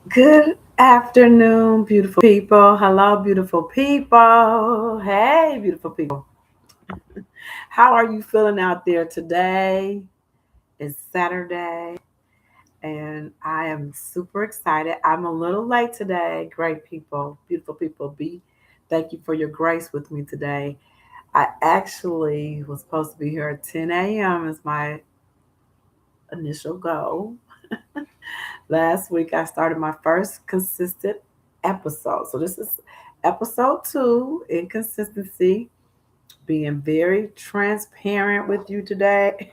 Good afternoon, beautiful people. Hello, beautiful people. Hey, beautiful people. How are you feeling out there today? It's Saturday, and I am super excited. I'm a little late today. Great people, beautiful people. Thank you for your grace with me today. I actually was supposed to be here at 10 a.m. as my initial goal. Last week, I started my first consistent episode. So, this is episode 2 in consistency, being very transparent with you today.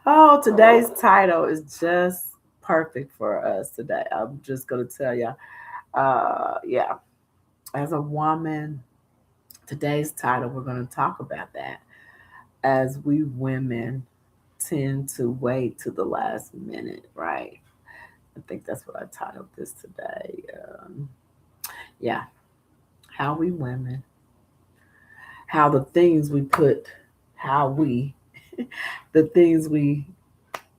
Oh, today's title is just perfect for us today. I'm just going to tell you, yeah, as a woman, today's title, we're going to talk about that as we women tend to wait to the last minute, right? I think that's what I titled this today. Yeah, how we women, how the things we put, how we, the things we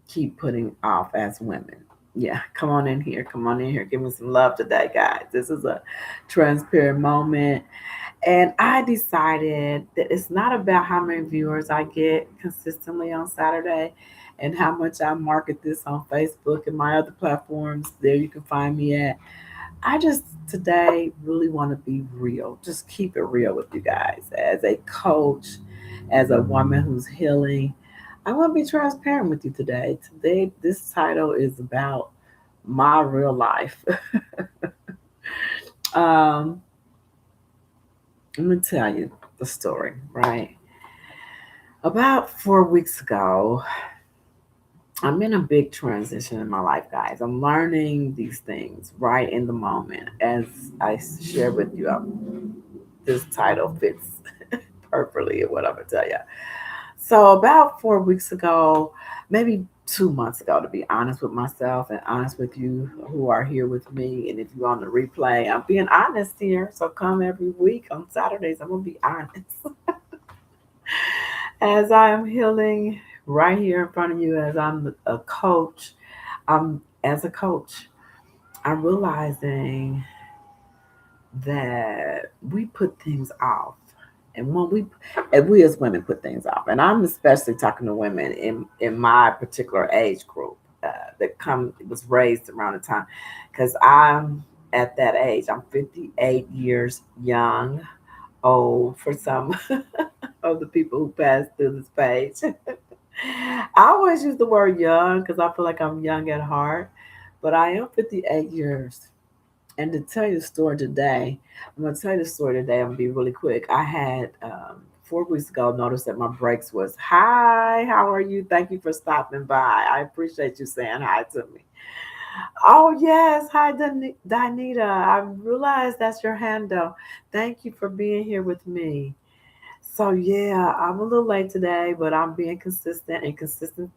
keep putting off as women. Yeah, come on in here. Come on in here. Give me some love today, guys. This is a transparent moment. And I decided that it's not about how many viewers I get consistently on Saturday and how much I market this on Facebook and my other platforms. There you can find me at. I just today really want to be real. Just keep it real with you guys. As a coach, as a woman who's healing, I want to be transparent with you today. Today, this title is about my real life. um, Let me tell you the story, right? About 4 weeks ago, I'm in a big transition in my life, guys. I'm learning these things right in the moment. As I share with you, this title fits perfectly what I'm gonna tell you. So about 4 weeks ago, maybe 2 months ago, to be honest with myself and honest with you who are here with me, and if you're on the replay, I'm being honest here. So come every week on Saturdays, I'm gonna be honest. As I am healing right here in front of you, as I'm a coach, as a coach, I'm realizing that we put things off. And we as women put things off, and I'm especially talking to women in my particular age group that come was raised around the time, because I'm at that age. I'm 58 years young, old for some of the people who pass through this page. I always use the word young because I feel like I'm young at heart, but I am 58 years. And to tell you the story today, I'm going to tell you the story today. I'm going to be really quick. I had 4 weeks ago noticed that my brakes was, hi, how are you? Thank you for stopping by. I appreciate you saying hi to me. Oh, yes. Hi, Danita. I realize that's your handle. Thank you for being here with me. So yeah, I'm a little late today, but I'm being consistent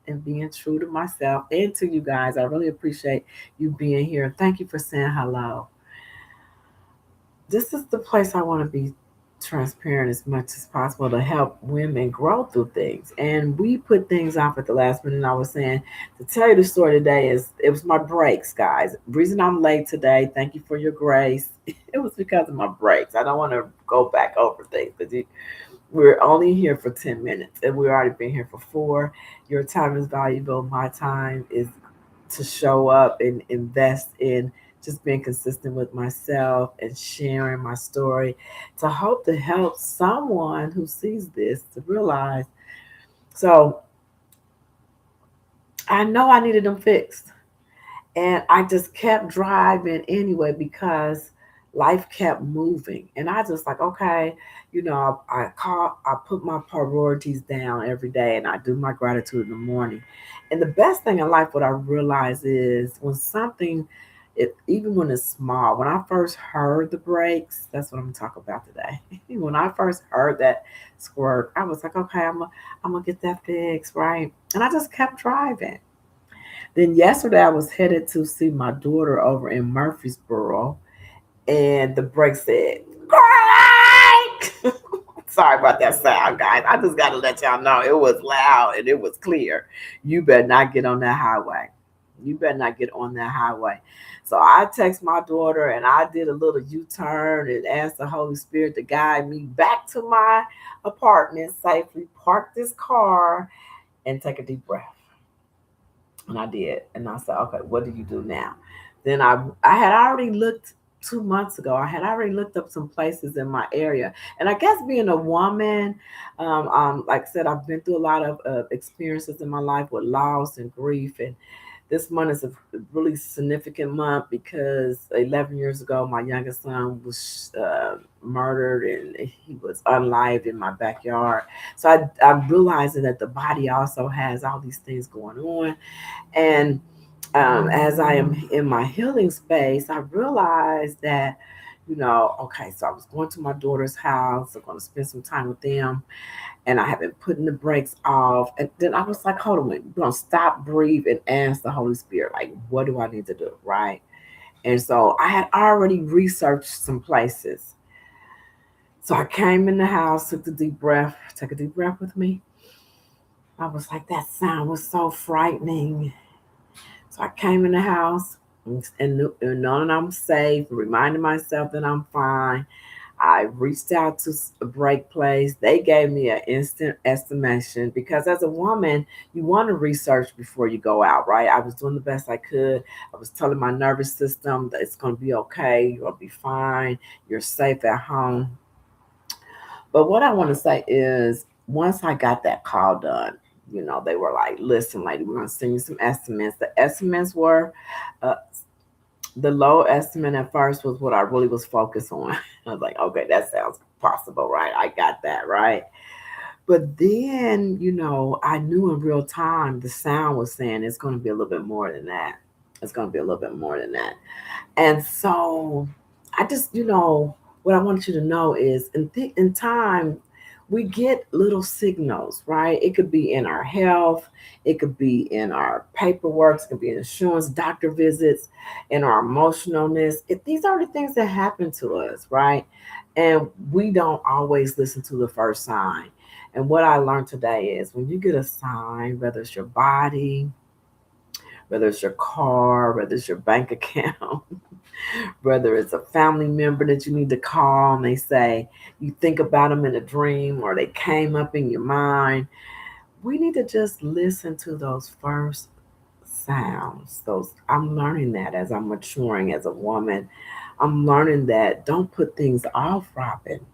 and being true to myself and to you guys. I really appreciate you being here. Thank you for saying hello. This is the place I want to be transparent as much as possible to help women grow through things. And we put things off at the last minute. And I was saying to tell you the story today is it was my breaks, guys. Reason I'm late today. Thank you for your grace. It was because of my breaks. I don't want to go back over things because we're only here for 10 minutes and we've already been here for 4. Your time is valuable. My time is to show up and invest in just being consistent with myself and sharing my story to hope to help someone who sees this to realize. So I know I needed them fixed. And I just kept driving anyway because life kept moving. And I just like, okay, I put my priorities down every day and I do my gratitude in the morning. And the best thing in life, what I realize is when something, even when it's small, when I first heard the brakes, that's what I'm gonna talk about today. When I first heard that squirt, I was like, okay, I'm gonna get that fixed, right? And I just kept driving. Then yesterday I was headed to see my daughter over in Murfreesboro, and the brake said, "Great!" Sorry about that sound, guys. I just gotta let y'all know it was loud and it was clear. You better not get on that highway. You better not get on that highway. So I text my daughter and I did a little U-turn and asked the Holy Spirit to guide me back to my apartment safely, park this car, and take a deep breath. And I did. And I said, okay, what do you do now? Then I had already looked 2 months ago. I had already looked up some places in my area. And I guess being a woman, like I said, I've been through a lot of experiences in my life with loss and grief. And this month is a really significant month because 11 years ago, my youngest son was murdered and he was unlived in my backyard. So I'm realizing that the body also has all these things going on. And as I am in my healing space, I realized that, okay, so I was going to my daughter's house. I'm going to spend some time with them. And I have been putting the brakes off. And then I was like, hold on, we're going to stop, breathe, and ask the Holy Spirit, like, what do I need to do? Right. And so I had already researched some places. So I came in the house, took a deep breath, take a deep breath with me. I was like, that sound was so frightening. So I came in the house and knowing I'm safe, reminding myself that I'm fine. I reached out to a break place. They gave me an instant estimation because as a woman, you want to research before you go out, right? I was doing the best I could. I was telling my nervous system that it's going to be okay. You're going to be fine. You're safe at home. But what I want to say is once I got that call done, they were like, listen, lady, we're going to send you some estimates. The estimates were uh, the low estimate at first was what I really was focused on. I was like, okay, that sounds possible, right? I got that, right? But then, I knew in real time the sound was saying it's going to be a little bit more than that. It's going to be a little bit more than that. And so I just, what I want you to know is in time, we get little signals, right? It could be in our health, it could be in our paperwork, it could be in insurance, doctor visits, in our emotionalness. These are the things that happen to us, right? And we don't always listen to the first sign. And what I learned today is when you get a sign, whether it's your body, whether it's your car, whether it's your bank account, whether it's a family member that you need to call and they say you think about them in a dream or they came up in your mind, we need to just listen to those first sounds. Those I'm learning that as I'm maturing as a woman. I'm learning that don't put things off, Robin.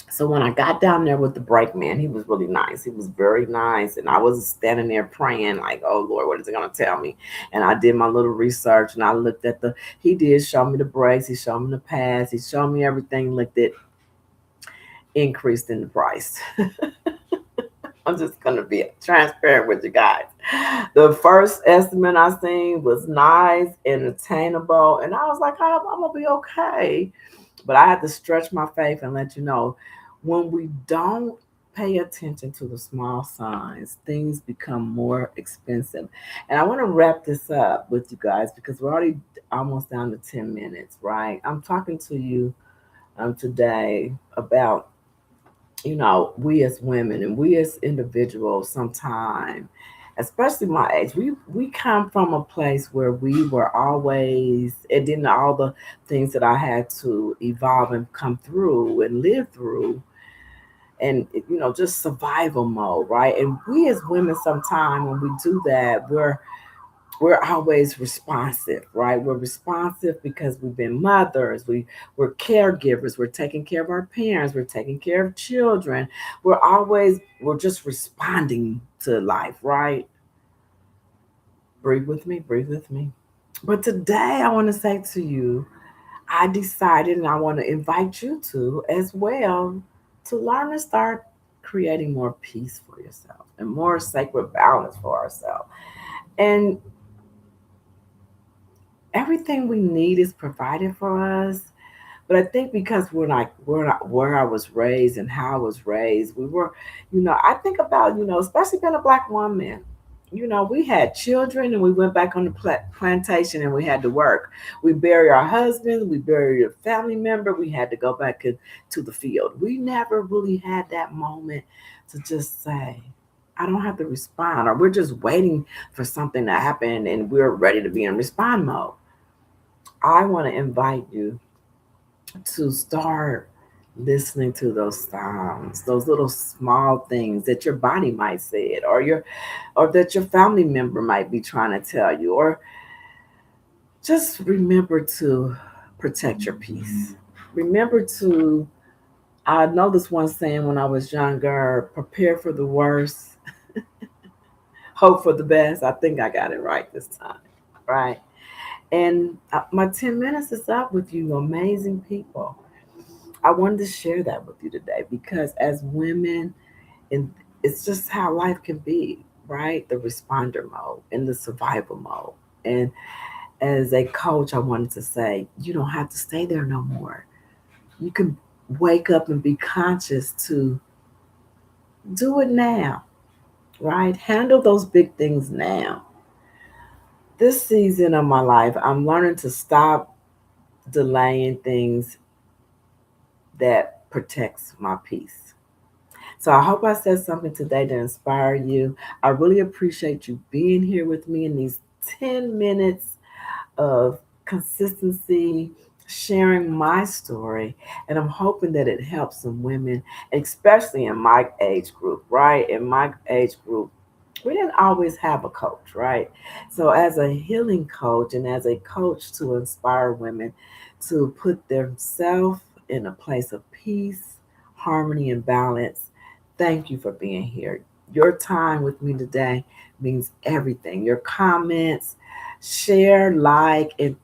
So when I got down there with the brakeman, he was really nice. He was very nice. And I was standing there praying, like, oh Lord, what is it gonna tell me? And I did my little research and I looked at he did show me the brakes, he showed me the pass, he showed me everything, looked at increased in the price. I'm just gonna be transparent with you guys. The first estimate I seen was nice and attainable, and I was like, I'm gonna be okay. But I had to stretch my faith and let you know when we don't pay attention to the small signs, things become more expensive. And I want to wrap this up with you guys because we're already almost down to 10 minutes, right? I'm talking to you today about, we as women and we as individuals sometimes, especially my age, we come from a place where we were always, and then all the things that I had to evolve and come through and live through, and just survival mode, right? And we as women sometimes when we do that, we're always responsive, right? We're responsive because we've been mothers, we're caregivers, we're taking care of our parents, we're taking care of children. We're just responding to life, right? Breathe with me, breathe with me. But today I want to say to you, I decided and I want to invite you to as well to learn to start creating more peace for yourself and more sacred balance for ourselves. And everything we need is provided for us. But I think because we're not where I was raised and how I was raised, we were, I think about, especially being a black woman. We had children and we went back on the plantation and we had to work. We bury our husbands, we bury a family member, we had to go back to the field. We never really had that moment to just say, I don't have to respond, or we're just waiting for something to happen and we're ready to be in respond mode. I want to invite you to start listening to those sounds, those little small things that your body might say it, or that your family member might be trying to tell you, or just remember to protect your peace. Remember to, I know this one saying when I was younger, prepare for the worst, hope for the best. I think I got it right this time, right? And my 10 minutes is up with you, amazing people. I wanted to share that with you today because as women, and it's just how life can be, right? The responder mode and the survival mode. And as a coach, I wanted to say, you don't have to stay there no more. You can wake up and be conscious to do it now, right? Handle those big things now. This season of my life, I'm learning to stop delaying things that protects my peace. So I hope I said something today to inspire you. I really appreciate you being here with me in these 10 minutes of consistency, sharing my story. And I'm hoping that it helps some women, especially in my age group, right? In my age group, we didn't always have a coach, right? So, as a healing coach and as a coach to inspire women to put themselves in a place of peace, harmony, and balance, thank you for being here. Your time with me today means everything. Your comments, share, like, and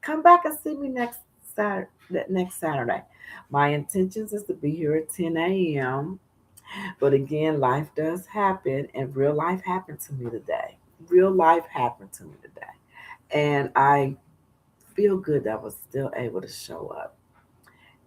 come back and see me next Saturday. My intentions is to be here at 10 a.m. But again, life does happen, and real life happened to me today. Real life happened to me today. And I feel good that I was still able to show up.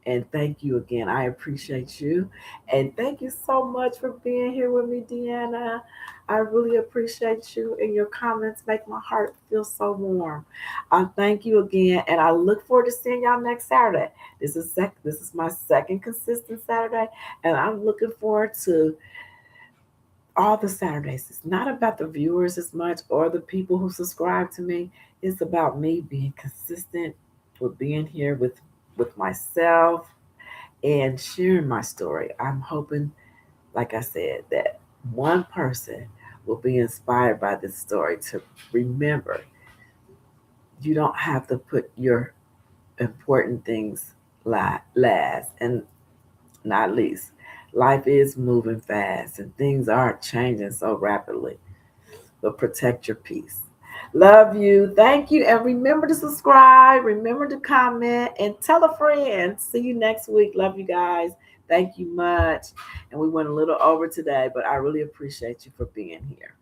And thank you again. I appreciate you. And thank you so much for being here with me, Deanna. I really appreciate you, and your comments make my heart feel so warm. I thank you again, and I look forward to seeing y'all next Saturday. This is my second consistent Saturday, and I'm looking forward to all the Saturdays. It's not about the viewers as much or the people who subscribe to me. It's about me being consistent with being here with myself and sharing my story. I'm hoping, like I said, that one person will be inspired by this story to remember you don't have to put your important things last and not least. Life is moving fast and things are changing so rapidly, but protect your peace. Love you. Thank you. And remember to subscribe. Remember to comment and tell a friend. See you next week. Love you guys. Thank you much. And we went a little over today, but I really appreciate you for being here.